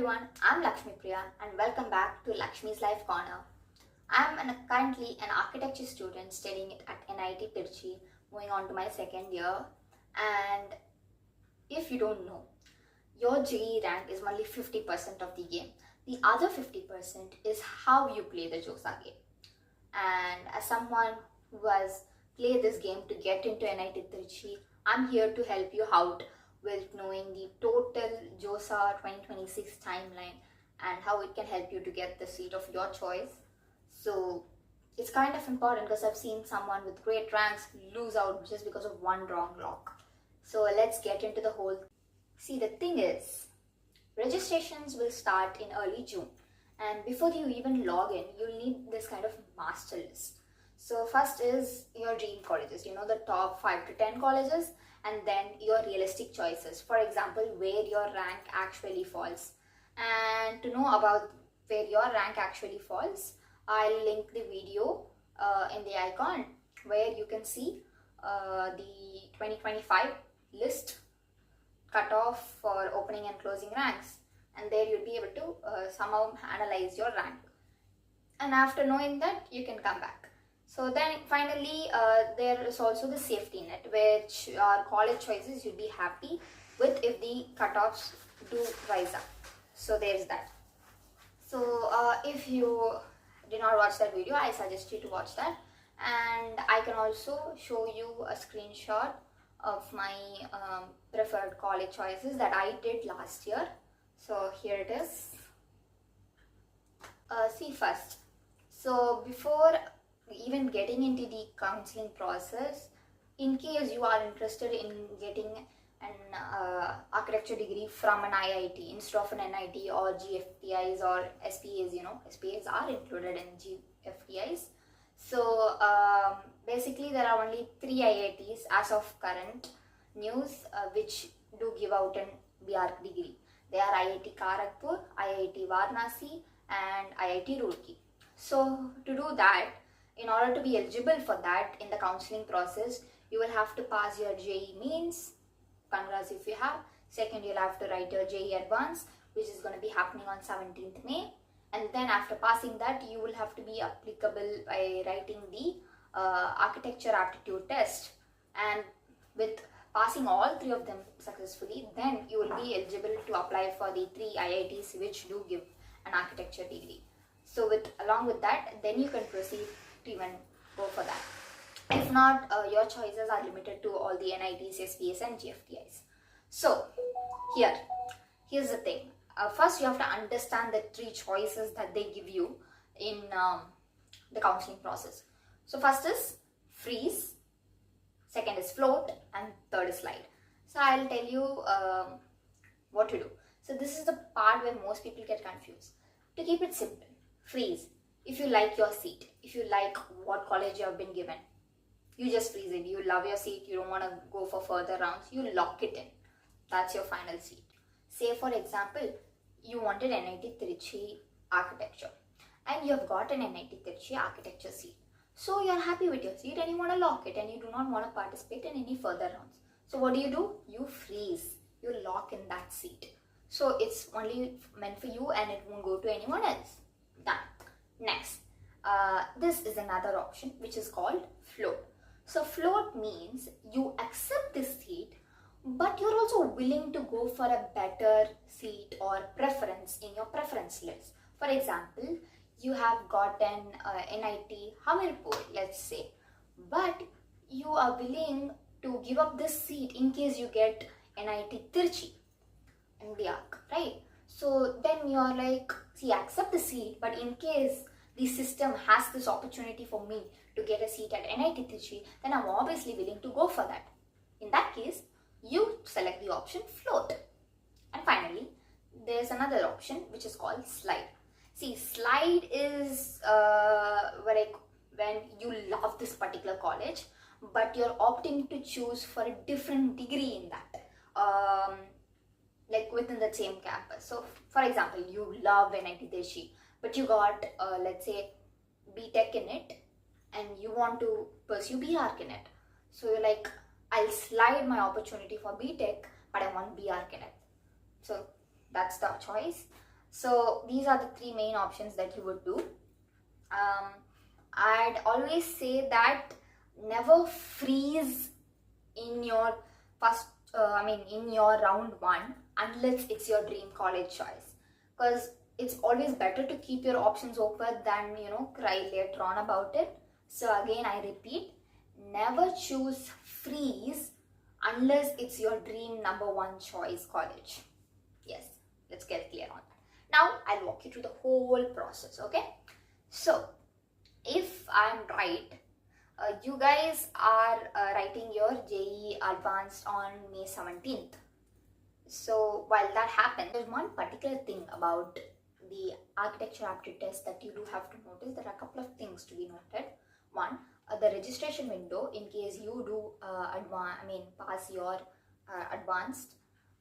everyone, I'm Lakshmi Priya and welcome back to LAKSHMI'S Life Corner. I'm currently an architecture student studying it at NIT Trichy, moving on to my second year. And if you don't know, your JEE rank is only 50% of the game. The other 50% is how you play the JoSAA game. And as someone who has played this game to get into NIT Trichy, I'm here to help you out with knowing the total JoSAA 2026 timeline and how it can help you to get the seat of your choice. So it's kind of important because I've seen someone with great ranks lose out just because of one wrong lock. So let's get into the whole. See, the thing is, registrations will start in early June, and before you even log in, you'll need this kind of master list. So first is your dream colleges, the top 5 to 10 colleges, and then your realistic choices. For example, where your rank actually falls. And to know about where your rank actually falls, I'll link the video in the icon where you can see the 2025 list cutoff for opening and closing ranks. And there you'll be able to somehow analyze your rank. And after knowing that, you can come back. So then finally, there is also the safety net, which are college choices you'll be happy with if the cutoffs do rise up. So there's that. So if you did not watch that video, I suggest you to watch that. And I can also show you a screenshot of my preferred college choices that I did last year. So here it is. See first. So before even getting into the counseling process, in case you are interested in getting an architecture degree from an IIT instead of an NIT or GFTIs or SPAs, SPAs are included in GFTIs. So basically there are only 3 IITs as of current news which do give out an B.Arch degree. They are IIT Kharagpur, IIT Varanasi and IIT Roorkee. So to do that, in order to be eligible for that in the counseling process, you will have to pass your JEE Mains. Congrats if you have. Second, you'll have to write your JEE Advanced, which is going to be happening on 17th May. And then after passing that, you will have to be applicable by writing the architecture aptitude test. And with passing all 3 of them successfully, then you will be eligible to apply for the 3 IITs which do give an architecture degree. So along with that, then you can proceed to even go for that. If not, your choices are limited to all the NITs, SPAs and GFTIs. So here's the thing. First, you have to understand the 3 choices that they give you in the counseling process. So first is freeze, second is float, and third is slide. So I'll tell you what to do. So this is the part where most people get confused. To keep it simple, freeze. If you like your seat, if you like what college you have been given, you just freeze it. You love your seat, you don't want to go for further rounds, you lock it in. That's your final seat. Say for example, you wanted NIT Trichy architecture and you have got an NIT Trichy architecture seat. So you're happy with your seat and you want to lock it and you do not want to participate in any further rounds. So what do? You freeze. You lock in that seat. So it's only meant for you and it won't go to anyone else. Done. Next, this is another option which is called float. So float means you accept this seat, but you're also willing to go for a better seat or preference in your preference list. For example, you have gotten NIT Hamirpur, let's say, but you are willing to give up this seat in case you get NIT Trichy in B.Arch, right? So then you are like, see, accept the seat, but in case the system has this opportunity for me to get a seat at NIT Trichy, then I'm obviously willing to go for that. In that case, you select the option float. And finally, there's another option which is called slide. See, slide is when you love this particular college, but you're opting to choose for a different degree in that. Like within the same campus. So for example, you love NIT Trichy, but you got let's say B.Tech in it and you want to pursue B.Arch in it. So you're like, I'll slide my opportunity for B.Tech, but I want B.Arch in it. So that's the choice. So these are the three main options that you would do. I'd always say that never freeze in your first, in your round one unless it's your dream college choice, because it's always better to keep your options open than cry later on about it. So again, I repeat, never choose freeze unless it's your dream number one choice college. Yes, let's get clear on that. Now I'll walk you through the whole process. Okay, so if I'm right, you guys are writing your JEE Advanced on May 17th. So while that happens, there's one particular thing about the architecture aptitude test that you do have to notice. There are a couple of things to be noted. One, the registration window, in case you do pass your advanced,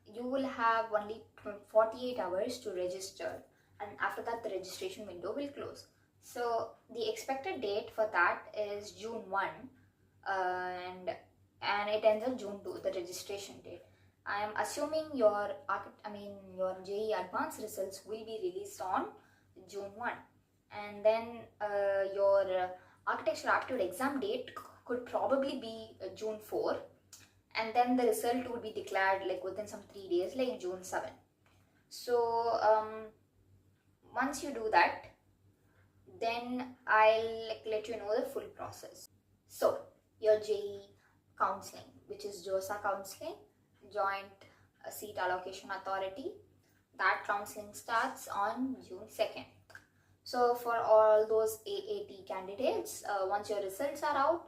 you will have only 48 hours to register, and after that the registration window will close. So the expected date for that is June 1, and it ends on June 2, the registration date. I am assuming your JEE Advanced results will be released on June 1, and then your architecture aptitude exam date could probably be June 4, and then the result would be declared like within some 3 days, like June 7. So once you do that, then I'll let you know the full process. So your JEE counseling, which is JoSAA counseling, Joint Seat Allocation Authority, that counseling starts on June 2nd. So for all those AAT candidates, once your results are out,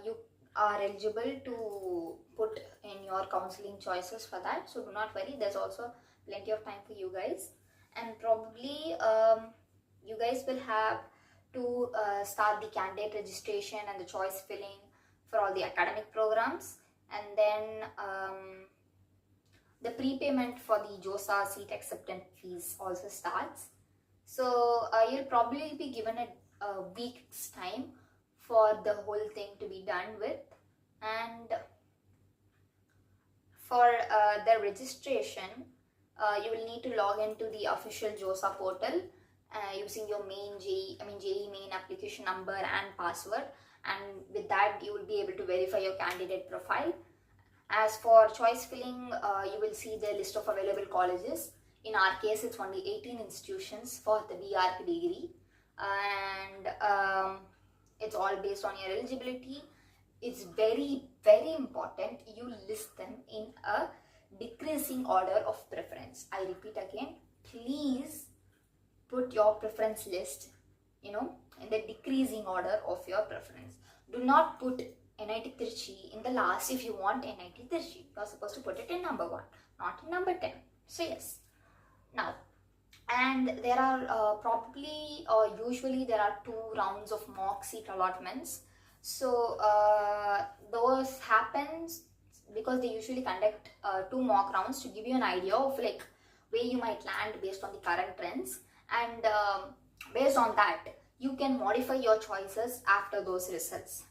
you are eligible to put in your counseling choices for that. So do not worry, there's also plenty of time for you guys. And probably you guys will have to start the candidate registration and the choice filling for all the academic programs, and then the prepayment for the JoSAA seat acceptance fees also starts. So you'll probably be given a week's time for the whole thing to be done with. And for the registration, you will need to log into the official JoSAA portal using your JEE main application number and password, and with that you will be able to verify your candidate profile. As for choice filling, you will see the list of available colleges. In our case, it's only 18 institutions for the B.Arch degree, and it's all based on your eligibility. It's very, very important you list them in a decreasing order of preference. I repeat again, please put your preference list, in the decreasing order of your preference. Do not put NIT Trichy in the last if you want NIT Trichy. You're supposed to put it in number 1, not in number 10. So yes. Now, and there are probably or usually there are 2 rounds of mock seat allotments. So those happens because they usually conduct 2 mock rounds to give you an idea of like where you might land based on the current trends, and based on that you can modify your choices after those results.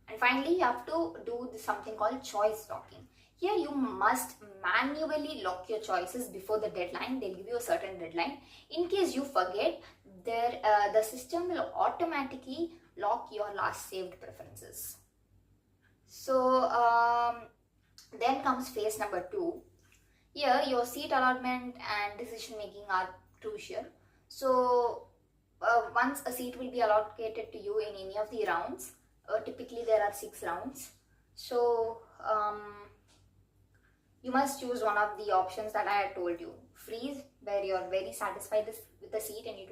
And finally, you have to do something called choice locking. Here you must manually lock your choices before the deadline. They'll give you a certain deadline. In case you forget, the system will automatically lock your last saved preferences. So then comes phase number 2. Here your seat allotment and decision making are crucial. So once a seat will be allocated to you in any of the rounds, typically there are 6 rounds. So you must choose one of the options that I had told you. Freeze, where you are very satisfied with the seat and you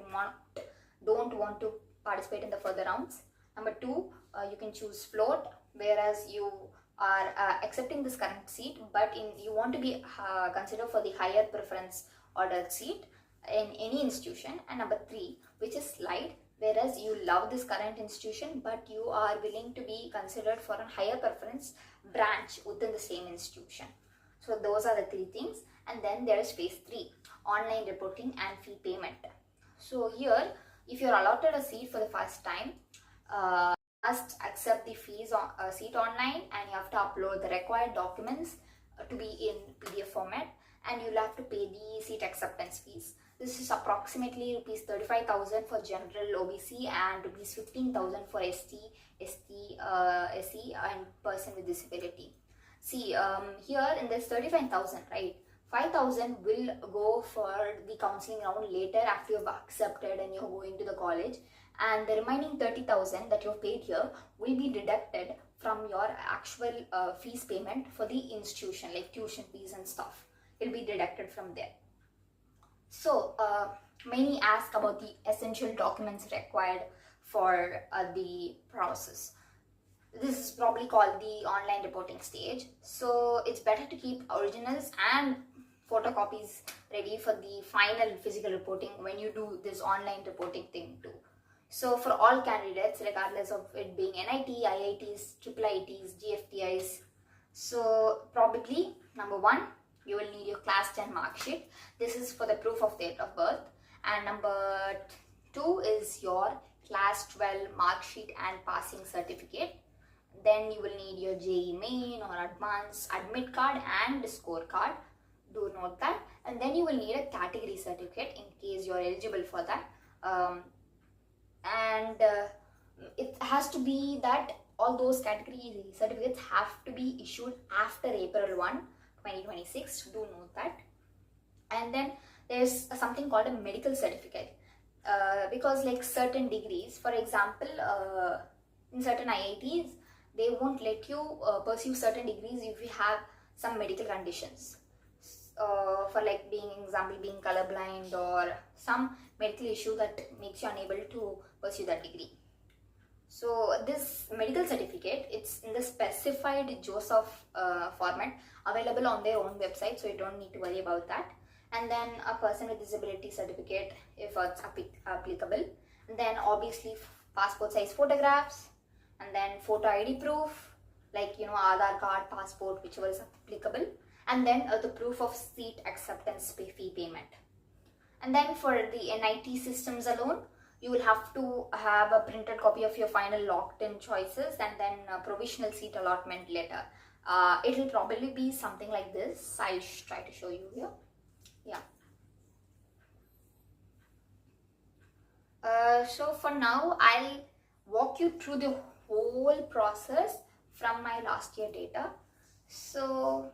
don't want to participate in the further rounds. Number 2, you can choose float, whereas you are accepting this current seat, but you want to be considered for the higher preference ordered seat in any institution. And number 3, which is slide, whereas you love this current institution but you are willing to be considered for a higher preference branch within the same institution. So those are the 3 things. And then there is phase 3, online reporting and fee payment. So here, if you're allotted a seat for the first time, must accept the fees on seat online, and you have to upload the required documents to be in PDF format, and you'll have to pay the seat acceptance fees. This is approximately rupees 35,000 for general OBC and rupees 15,000 for SC and person with disability. See, here in this 35,000, right, 5,000 will go for the counseling round later after you've accepted and you're going to the college, and the remaining 30,000 that you've paid here will be deducted from your actual fees payment for the institution, like tuition fees and stuff. It'll be deducted from there. So many ask about the essential documents required for the process. This is probably called the online reporting stage. So it's better to keep originals and photocopies ready for the final physical reporting when you do this online reporting thing too. So for all candidates, regardless of it being NIT, IITs, IIITs, GFTIs, so probably number 1, you will need your class 10 mark sheet. This is for the proof of date of birth. And number 2 is your class 12 mark sheet and passing certificate. Then you will need your JEE main or advanced admit card and scorecard. Do note that. And then you will need a category certificate in case you are eligible for that. It has to be that all those category certificates have to be issued after April 1, 2026. Do note that. And then there's something called a medical certificate, because like certain degrees, for example, in certain IITs, they won't let you pursue certain degrees if you have some medical conditions. For like being colorblind or some medical issue that makes you unable to pursue that degree. So this medical certificate, it's in the specified JoSAA format available on their own website, so you don't need to worry about that. And then a person with disability certificate if it's applicable. And then obviously passport size photographs, and then photo ID proof like Aadhaar card, passport, whichever is applicable. And then the proof of seat acceptance fee payment. And then for the NIT systems alone, you will have to have a printed copy of your final locked-in choices and then a provisional seat allotment letter. It will probably be something like this. I'll try to show you here. Yeah. So for now, I'll walk you through the whole process from my last year data. So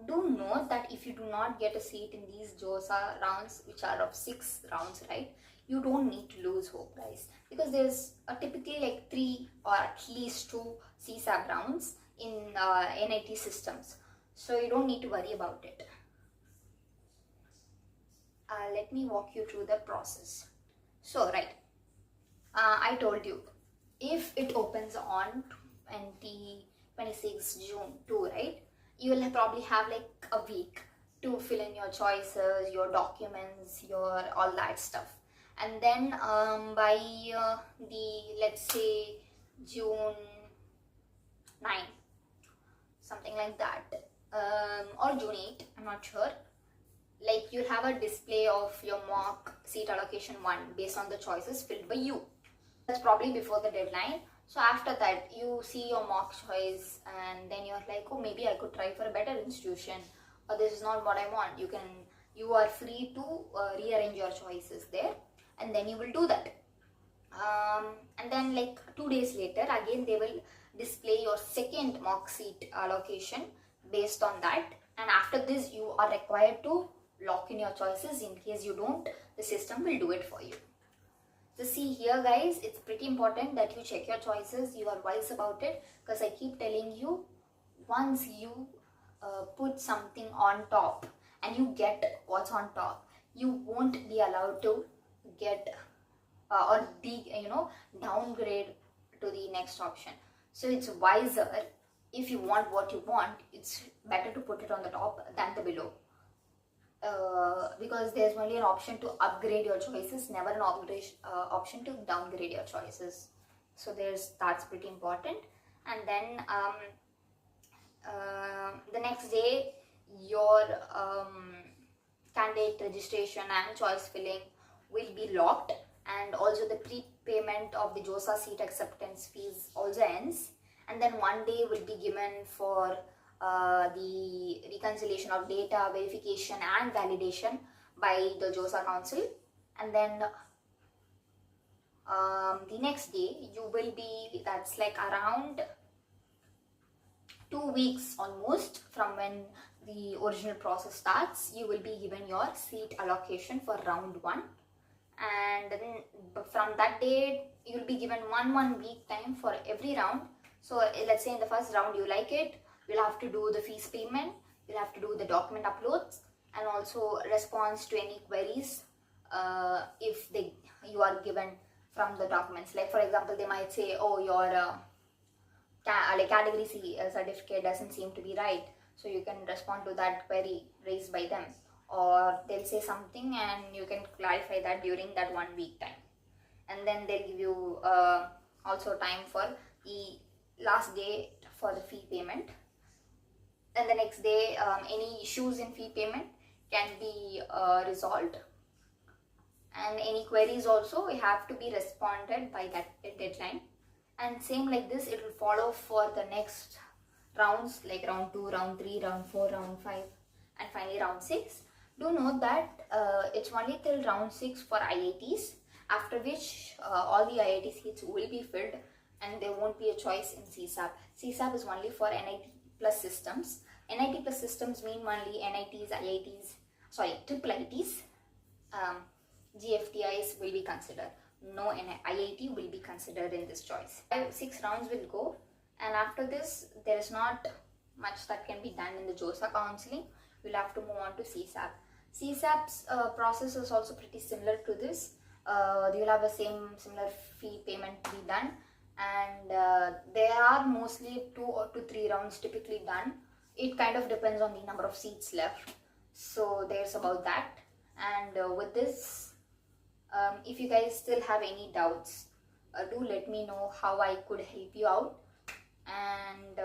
do note that if you do not get a seat in these JoSAA rounds, which are of 6 rounds, right, you don't need to lose hope, guys, because there's typically like 3 or at least 2 CSAB rounds in NIT systems, so you don't need to worry about it. Let me walk you through the process. So right, I told you if it opens on 26 June 2, right, you will probably have like a week to fill in your choices, your documents, your all that stuff. And then by let's say June 9, something like that, or June 8, I'm not sure, like you'll have a display of your mock seat allocation 1 based on the choices filled by you. That's probably before the deadline. So after that, you see your mock choice and then you're like, oh, maybe I could try for a better institution, or this is not what I want. You are free to rearrange your choices there, and then you will do that. And then like 2 days later, again they will display your second mock seat allocation based on that. And after this, you are required to lock in your choices. In case you don't, the system will do it for you. So see here, guys, it's pretty important that you check your choices, you are wise about it, because I keep telling you, once you put something on top and you get what's on top, you won't be allowed to get downgrade to the next option. So it's wiser, if you want what you want, it's better to put it on the top than the below. Because there's only an option to upgrade your choices, never an option to downgrade your choices. So that's pretty important. And then the next day, your candidate registration and choice filling will be locked, and also the prepayment of the JoSAA seat acceptance fees also ends. And then 1 day will be given for the reconciliation of data, verification and validation by the JoSAA council, and then the next day you will be, that's like around 2 weeks almost from when the original process starts, you will be given your seat allocation for round 1, and then from that date you will be given one week time for every round. So let's say in the first round you like it, you'll have to do the fees payment, you'll have to do the document uploads, and also response to any queries if you are given from the documents. Like for example, they might say, oh, your like category C certificate doesn't seem to be right, so you can respond to that query raised by them, or they'll say something and you can clarify that during that 1 week time. And then they'll give you also time for the last day for the fee payment, and the next day any issues in fee payment can be resolved, and any queries also have to be responded by that deadline. And same like this, it will follow for the next rounds, like round 2, round 3, round 4, round 5, and finally round 6. Do note that it's only till round 6 for IITs, after which all the IIT seats will be filled and there won't be a choice in CSAB. CSAB is only for NIT plus systems. NIT plus systems mean only NITs, IITs, sorry, triple ITs, GFTIs will be considered. No IIT will be considered in this choice. 6 rounds will go, and after this there is not much that can be done in the JoSAA counseling. We'll have to move on to CSAB. CSAB's process is also pretty similar to this. You'll have the similar fee payment to be done, and there are mostly 2 to 3 rounds typically done. It kind of depends on the number of seats left, so there's about that. And with this, if you guys still have any doubts, do let me know how I could help you out. And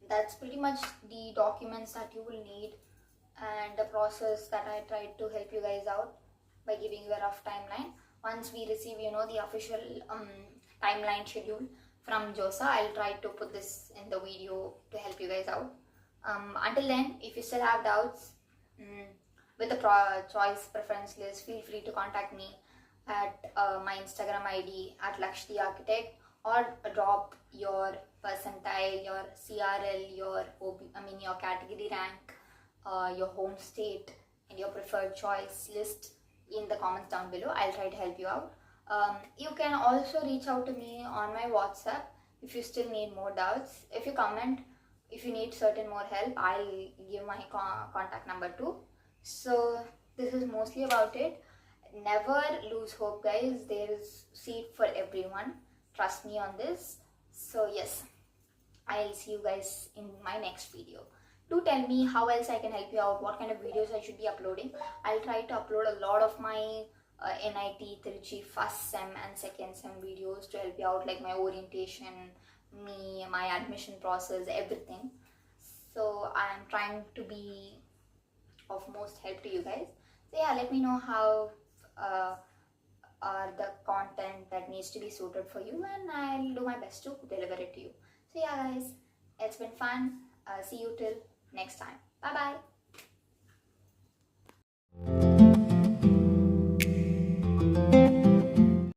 that's pretty much the documents that you will need and the process that I tried to help you guys out by giving you a rough timeline. Once we receive, the official timeline schedule from JoSAA, I'll try to put this in the video to help you guys out. Until then, if you still have doubts with the choice preference list, feel free to contact me at my Instagram ID at LAKSHMI'S, or drop your percentile, your CRL, your category rank, your home state, and your preferred choice list in the comments down below. I'll try to help you out. You can also reach out to me on my WhatsApp if you still need more doubts. If you comment, if you need certain more help, I'll give my contact number too. So this is mostly about it. Never lose hope, guys. There is seat for everyone. Trust me on this. So yes, I'll see you guys in my next video. Do tell me how else I can help you out, what kind of videos I should be uploading. I'll try to upload a lot of my NIT Trichy first sem and second sem videos to help you out, like my orientation, my admission process, everything. So I'm trying to be of most help to you guys. So yeah, let me know how are the content that needs to be suited for you, and I'll do my best to deliver it to you. So yeah guys, it's been fun. See you till next time. Bye bye.